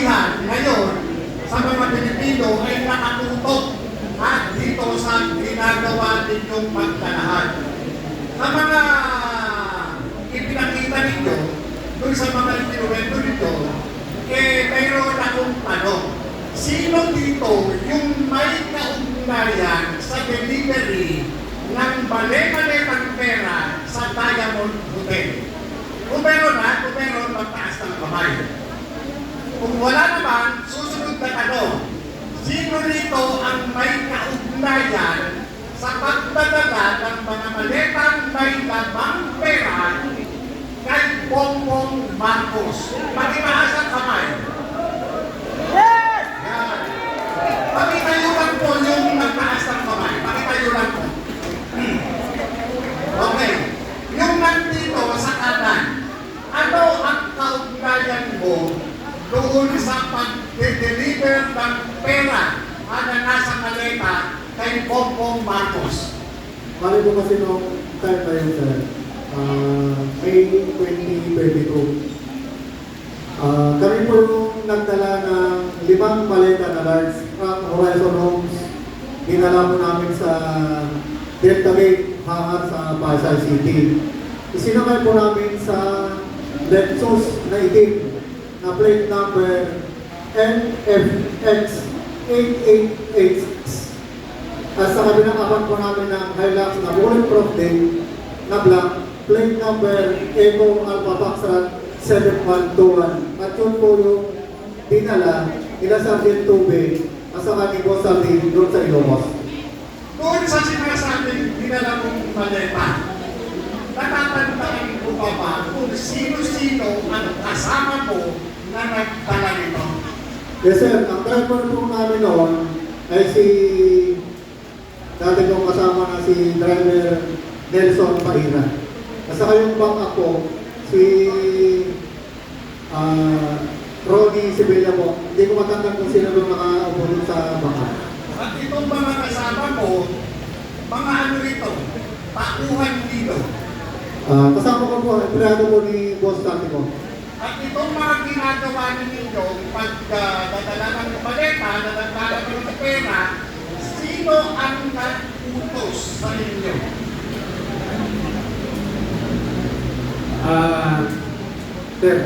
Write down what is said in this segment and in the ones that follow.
karamihan ngayon sa mga Pilipino ay nakatutok dito sa ginagawa ninyong pagtanahan. Sa mga ipinakita ninyo, doon sa mga ipinuwento ninyo, mayroon akong tanong. Sino dito yung may kaugnayan sa delivery ng mali-malitang pera sa Diamond Hotel? Kung meron magtaas ng kamay. Kung wala naman, susunod na tanong. Sino dito ang may kaugnayan sa pagdadala ng mga malitang may lamang pera kay Bongbong Marcos? Pakitaas ang kamay. Pakitayo lang po yung magtaas ng kamay. Pakitayo lang po. Okay. Yung nandito sa kanan, ano ang kaugnayan mo doon sa pag-deliver ng pera na nasa maleta kay Bongbong Marcos? Mali po kasi nung time na yun, sir, May 2022. Kami po yung nagdala ng 5 maleta na large Horizon Homes. Dinala po namin sa Delta Gate, hangar sa Pasay City. Isinakay po namin sa Lexus na itim na plate number NFX 8886. At sa kabilang apat po namin ng Hilux na bulletproof din na black, plate number Eco Alpha Foxtrot 7121. At yun po yung dinala nila Sergeant Tube at sa kanyang boss Sergeant doon sa Ilocos. Doon sa sinasabing dinala mong maleta, natatandaan ko ba kung sino-sino ang kasama mo na nagdala nito? Yes sir, ang driver po namin noon ay si dati kong kasama na si driver Nelson Paira. At saka yung backup po, si Ronnie Sibilla po. Hindi ko matandang kung sino yung nakaupo dun sa backup. At itong mga kasama mo, mga ano rito, pakuhan dito. Kasama ko po, empleyado po ni Boss Tati ko. At itong mga ginagawa ninyo, pagdadala ng maleta, nadagdala ng pera, sino ang nag-utos sa inyo? Sir,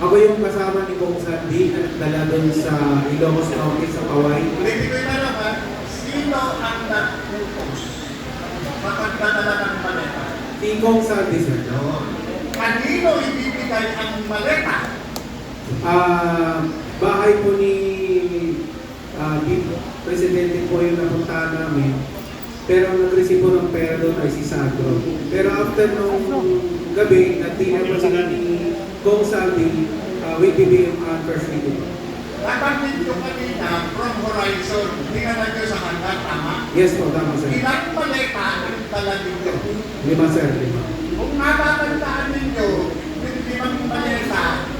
ako yung kasama ni Kong Sandy na nagdala doon sa Ilocos County sa Kaway. Ulitin ko yung tanong ha, sino ang nag-utos sa pagdadala ng maleta? Si Kong Sandy, sir. Kanino ibibigay ang maleta? Bahay po ni Presidente po yung napuntahan namin. Pero ang nag-receive po ng pera doon ay si Sandro. Pero after nung gabi, nagtina po sila ni Kong Sandy with BBM on first meeting. Nabanggit nyo kanina from Horizon, dinala nyo sa hanggang, tama? Yes po, tama sir. Ilang maleta ang dala ninyo? 5 sir, 5. Kung natatandaan ninyo, yung 5 maleta,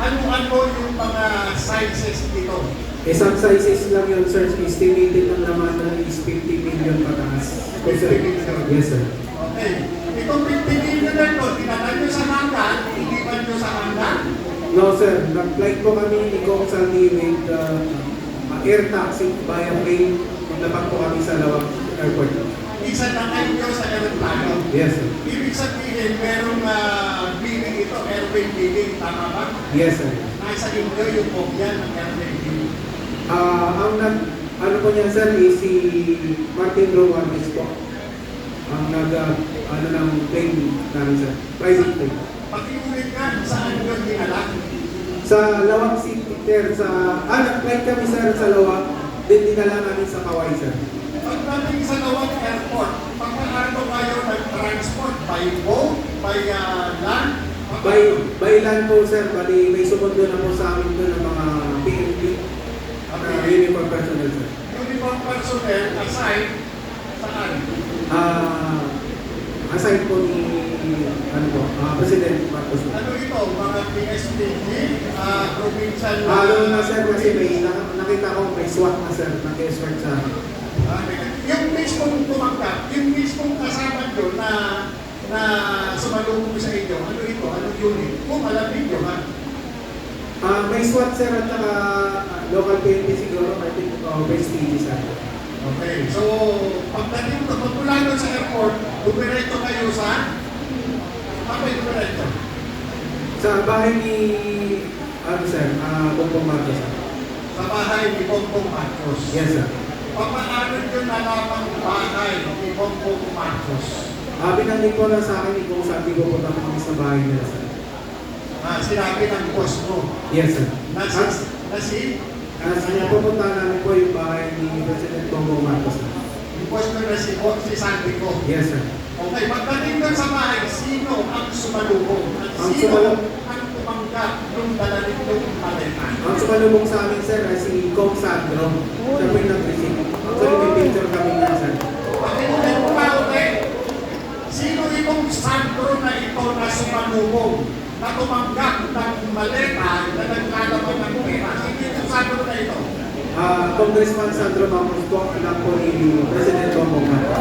ano-ano yung mga sizes dito? Isang sizes lang yun, sir. Estimated ng laman ng is 50 million pataas. 50 million? Yes, sir. Okay. Itong 50 million na ito, dinala nyo sa hanggang, inipan nyo sa hanggang? No, sir. Nag-flight po kami ni Kong Sandy with air taxi via plane. Maglapat po kami sa Lawag Airport. Isa na kayo sa aeroplano. Yes, sir. Ibig sabihin, merong billing ito, airplane billing, tama ba? Yes, sir. Nasa inyo yung kopya ng airplane billing. Ano po niyan, sir, is si Martin Rowantes po. Ang ng plane namin, sir. Private plane. Pakiulit ka, saan yun dinala? Sa Lawag City, sir. Nag-flight kami, sir, sa Lawag. Then dinala namin sa Kaway, sir. Pagdating sa Lawag Airport, pagkakaano kayo nag-transport? By boat? By land? By land po, sir. Bali, may sumundo na po sa amin doon ng mga PNP. Uniform personnel, sir. Uniform personnel aside saan? Aside po ni President Marcos. Ano ito? Mga PSPG? Provincial? Na, sir, kasi may nakita ko may SWAT na, sir. Nag-escort sa amin. Yung mismong tumanggap, yung mismong kasama nyo na sumalubong sa inyo, ano ito? Anong unit? Kung alam ninyo, ha? May SWAT sir at saka local PNP siguro, I think, prestige sir. Okay, so pagdating to, magmula doon sa airport, dumiretso kayo sa? Kapag dumiretso? Sa bahay ni, sir, Bongbong Marcos sir. Sa bahay ni Bongbong Marcos. Yes sir. Papaano yun na lamang bahay ni Bongbong Marcos? Binanggit po lang sa akin ni kung saan di ko punta kami sa bahay nila sir. Sinabi ng boss mo. Yes sir. Pupunta namin po yung bahay ni President Bongbong Marcos sir. Yung boss mo na si Sandy ko. Yes sir. Okay, pagdating doon sa bahay, sino ang sumalubong? At Ang sino sumalubong? ang tumanggap nung dalalit nung maleta? Ang sumalubong sa amin sir ay si Kong Sandro. Siya po yung nag-receive. Actually may picture kami niya sir. Pakiulit mo ba ulit? Sino itong Sandro na ito na sumalubong? Na tumanggap ng maleta na naglalaman ng pera? Sino itong Sandro na ito? Congressman Sandro Marcos po, anak po ni President Bongbong Marcos.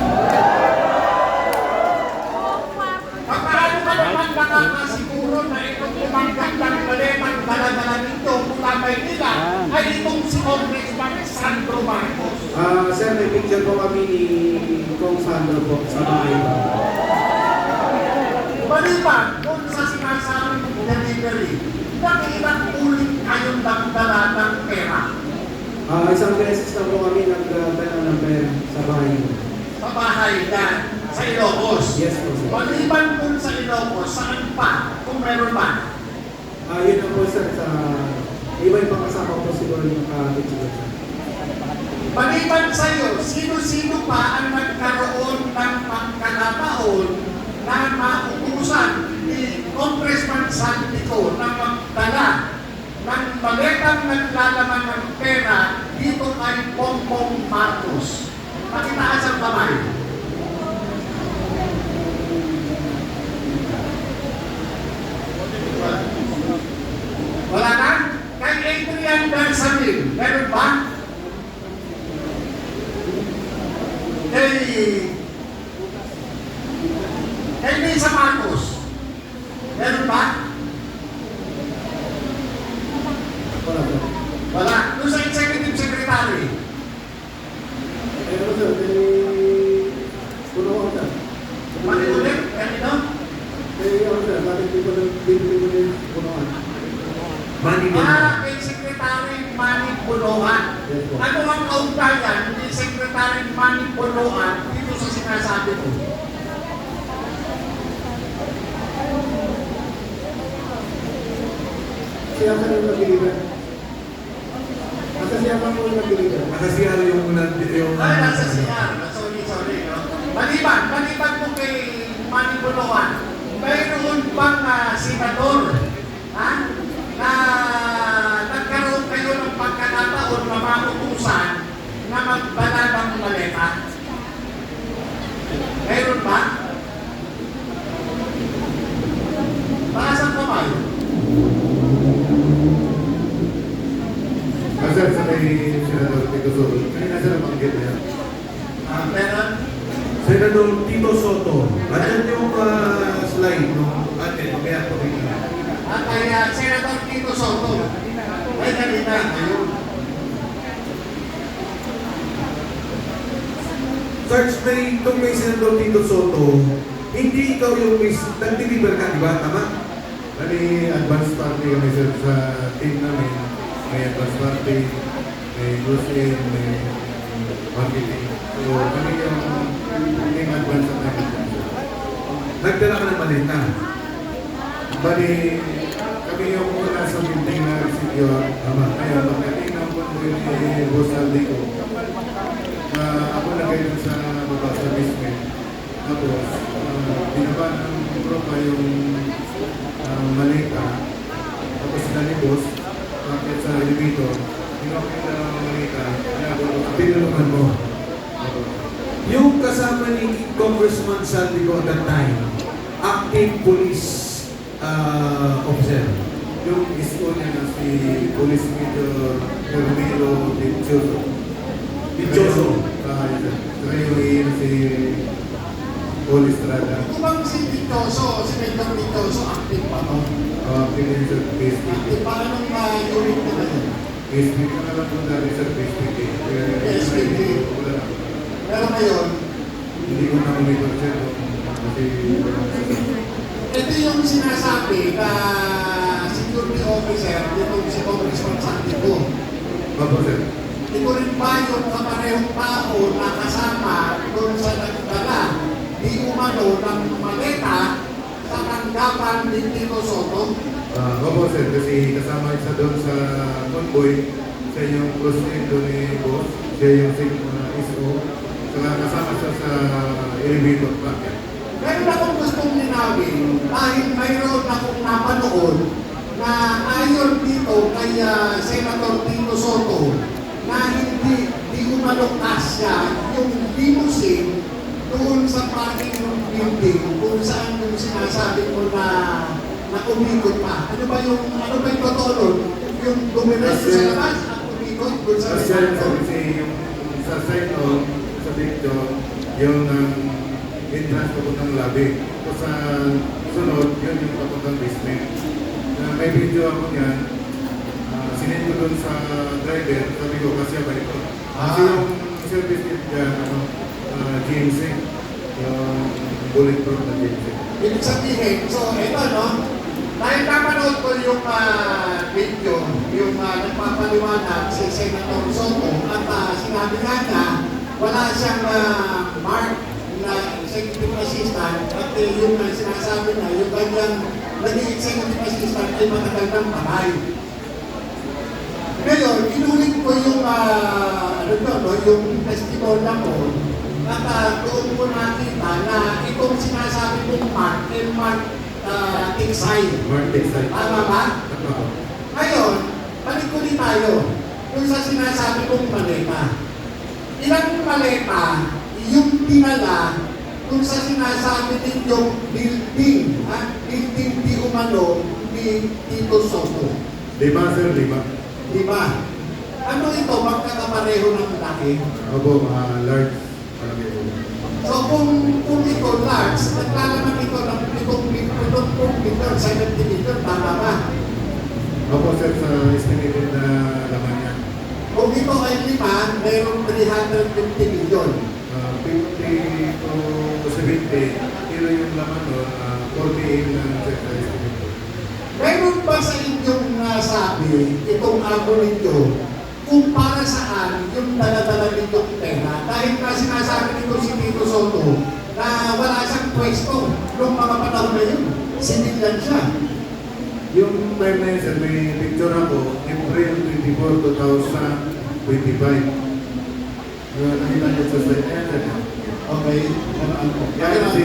Paano ka naman nakakasiguro na itong tumanggap ng maletang dala-dala nito mula Maynila ay itong si Congressman Sandro Marcos? Sir, may picture po kami ni Kong Sandro po sa bahay. Maliban kung sa sinasabing delivery, ilang ulit kayong nagdala ng pera Isang beses na po kami nagdala ng pera sa bahay. sa bahay na sa Ilocos. Yes po sir. Maliban kung sa Ilocos, saan pa kung meron ba? Yun na po sir, sa iba-ibang kasama po siguro yung picture sir. Maliban sa iyo, sino-sino pa ang nagkaroon ng pagkakataon na mautusan ni Congressman Santico na magdala ng maletang naglalaman ng pera dito kay Bongbong Marcos? Pakitaas ang kamay. Wala na? Kay Adrian Bersamin, meron ba? Kay Lisa Marcos, meron ba? Wala sir. Wala. Doon sa Executive Secretary, Pero sir, puno ko sir. mali ulit, kanino? Sir, dati di ko na punuan. Kay Secretary Manny Puloan. Yes po. Ano ang kaugnayan ni Secretary Manny Puloan dito sa sinasabi ko? Siya sir yung nag-deliver. Kasi siya pa po yung nag-deliver. Kasi yung Nasa CR. Sorry, no? Maliban po kay Manny Puloan, mayroon bang senador, ha? Na nagkaroon kayo ng pagkakataon na mautusan na magdala ng maleta? Mayroon ba? Taas ang kamay. Sir, sa may Senador Tito Soto, kanina sir nabanggit na yan. Meron? Senador Tito Soto, andyan yung slide nung atin, kaya po rin. Kaya Senator Tito Soto. Ay, kanina. Ayun. Search may itong may Senador Tito Soto, hindi ikaw yung nag-deliver ka, di ba? Tama? Bali, advance party kami sir sa team namin. May advance party, may close-in, may marketing. So, kami yung team advance at namin. Nagdala ka ng maleta. Bali, kami yung una sa building na secure. Tama. Ngayon, pagdating ng pundo ni Boss Aldi ko, ako na kayo sa baba sa basement. Tapos, binaba ng tropa yung malita. Tapos sila ni Boss, bakit sa elevator, binaba nila ang malita. Tinulungan mo. Yung kasama ni Congressman Santico at that time, active police officer. Yung isko niya na si Police Major Romero Dichoso. Dichoso. Saka yung si Paul Estrada. Ito bang si Dichoso, si Major Dichoso, active pa to? Pinili sa PSPK. Active pa, anong unit na ba yun? PSPK na lang po dati sa PSPK. PSPK. Wala na. Pero ngayon, Hindi ko na monitor siya kasi ito yung sinasabi na security officer, itong si Congressman Santiago. Opo, sir. Ito rin ba yung kaparehong tao na kasama doon sa nagdala di umano ng maleta sa tanggapan ni Tito Soto? Opo, sir. Kasi kasama isa doon sa convoy. Siya yung close friend doon ni boss. Siya yung ISO. Saka kasama siya sa elevator packet. Meron akong gustong linawin dahil mayroon akong napanood na ayon dito kay Senator Tito Soto na hindi umaloktas siya yung limousine doon sa parking building kung saan yung sinasabi mo na umikot pa. Ano ba yung totoo nun? Yung dumiretso sa labas at umikot doon sa Kasi restaurant? yung sa side o sa picture, yung entrance papuntang lobby. So sa sunod, yun yung papuntang basement. May video ako niyan, sinend ko dun sa driver, sabi ko kasi balik ko. Kasi yung service kit dyan, GMC, yung bulletproof na GMC. Ibig sabihin, so ito no, dahil napanood ko yung video, yung nagpapaliwanag si Senator Soto at sinabi nga niya, wala siyang mark na executive assistant at yung sinasabi na yung kanyang naging executive assistant ay matagal ng patay. Ngayon, inulit ko yung yung testimonya ko at doon ko nakita na itong sinasabi kong mark ay mark Tiksay. Mark Textile. Tama ba? Ako. Ngayon, balik ulit tayo kung sa sinasabi kong maleta. Ilang maleta yung dinala kung sa sinasabi ninyong building, building di umano ni Tito Soto. 5, sir, 5. Di ba? Ano ito, magkakapareho ng laki? Opo, large. Malaki po. So kung ito large, naglalaman ito ng 7 meter, 70 meter, tama ba? Opo, sir, sa estimated na laman niya. Kung ito ay 5, mayroong 350 million. 50 to 70, pero yung laman doon, 48 na sa estimate. Meron ba sa inyong nasabi itong ako ninyo kung para saan yung dala-dala ninyong pera? Dahil na sinasabi nito si Tito Soto na wala siyang pwesto noong mga panahon na yun. Siniglan siya. Yung time na yun, sir, may picture ako, April 24, 2025. Nakita niyo sa slide na yan, sir. Okay? Yan si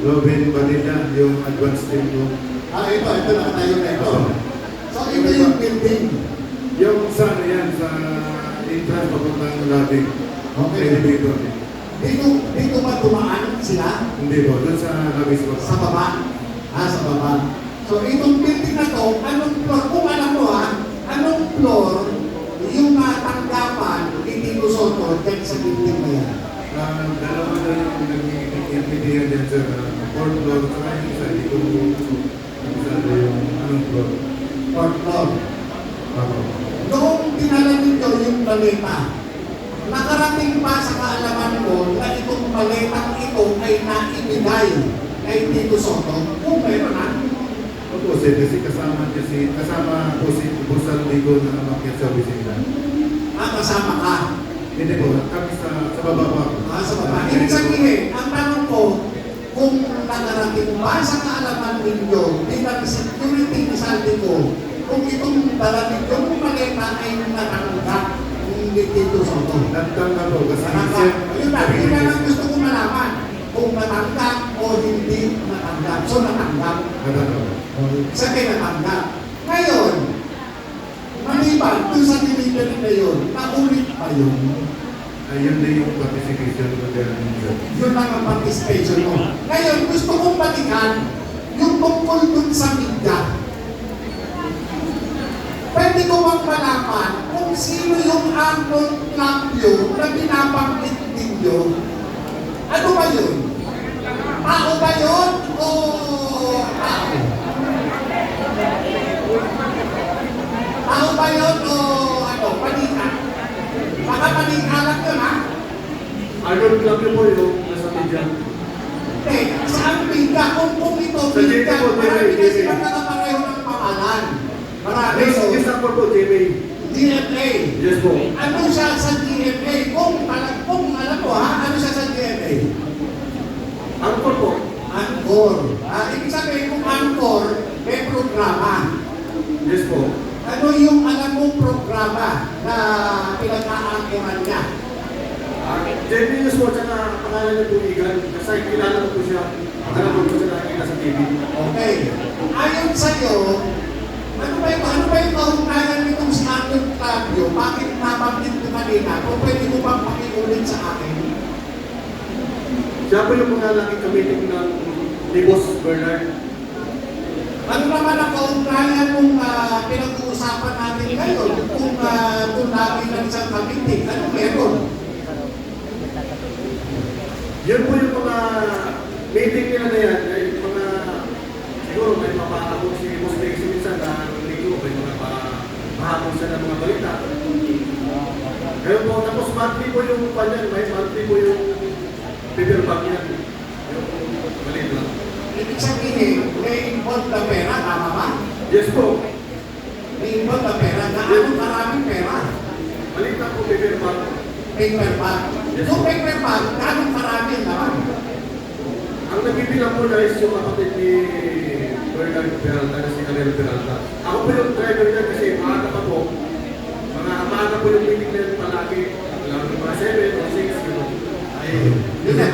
Robin Padilla, yung advance team ko. Ito nakatayo na ito. So, ito yung building. Yung sa ano yan, sa entrance papuntang lobby. Okay. Elevator. Dito ba dumaan sila? Hindi po, doon sa lobby Sa baba? Sa baba. So, itong building na to, anong floor? Kung alam mo anong floor yung tanggapan ni Tito Soto dyan sa building na yan? Dalawa na yung nag-i-impedihan dyan sa 4th floor. Saka yung isa, hindi ko masyado yung anong floor. Fourth floor. Ako. Noong dinala nito yung maleta, nakarating ba sa kaalaman mo na itong maletang ito ay naibigay kay Tito Soto? Kung meron Opo, sir, kasi kasama po si Busal Ligo na umakyat sa opisina. kasama ka. Hindi po, kami sa baba po ako. Sa baba. Ibig sabihin, ang tanong ko, kung nakarating ba sa kaalaman ninyo bilang security ni Saldico, kung itong dala ninyo kung maleta ay natanggap ni Tito Soto. Nagtangka po kasi Natanggap. Yun na lang gusto ko malaman kung natanggap o hindi natanggap. So natanggap. Nagtangka. Sabi natanggap. Ngayon, maliban doon sa delivery na yun, naulit pa yun. Ayun din yung participation ko dyan. Yun lang ang participation mo. Ngayon, gusto kong balikan yung tungkol dun sa media. Pwede ko bang malaman kung sino yung Arnold Clampio na binabanggit ninyo? Ano ba yun? Tao ba yun o tao? Tao ba yun o ano, panika? Baka panika lang yun, ha? Idol club niyo po yung nasa media. Eh, saan bigka? Kung ito Sa bigka, JP po, marami JP. na silang nakapareho ng pangalan. Marami Yes, so, yes ako po, JMA. DNA. Yes po. Ano siya sa DNA? Kung alam mo ha, ano siya sa DNA? Angkor po. Angkor. Ibig sabihin kung Angkor, may programa. Yes po. Ano yung alam mong programa na pinag-aangkiran niya? JMA yes po, tsaka pangalan niya po Igan. Kasi kilala ko po siya. Alam ko po siya nakikita sa TV. Okay. Ayon sa'yo, ano ba yung kahugnayan nitong si Arthur Clavio? Bakit nabanggit ko kanina? Kung pwede mo bang pakiulit sa akin? Siya po yung mga laki kamiting ng ni Boss Bernard. Ano naman ang kaugnayan mong pinag-uusapan natin ngayon? Kung lagi ng isang kamiting, ano meron? Yun po yung mga meeting nila na yan. Ay, mga, siguro may mapahapon si Boss Dexy minsan na linggo, may mga mahapon siya ng mga balita. Kaya po, tapos monthly po yung panyan, may monthly po yung paper bag yan. Yung maliit lang. Ibig sabihin, may involved na pera, tama ba? Yes po. May involved na pera, gaano karaming pera? Maliit lang po paper bag. Paper bag. Yung paper bag, gaano karami ang laman? Ang nagbibilang po na is yung kapatid ni Bernard Peralta na si Alero Peralta. Ako po yung driver niya kasi maaga pa po. Maaga po yung meeting na yun palagi. Alam mo, mga 7 o 6. Yun na,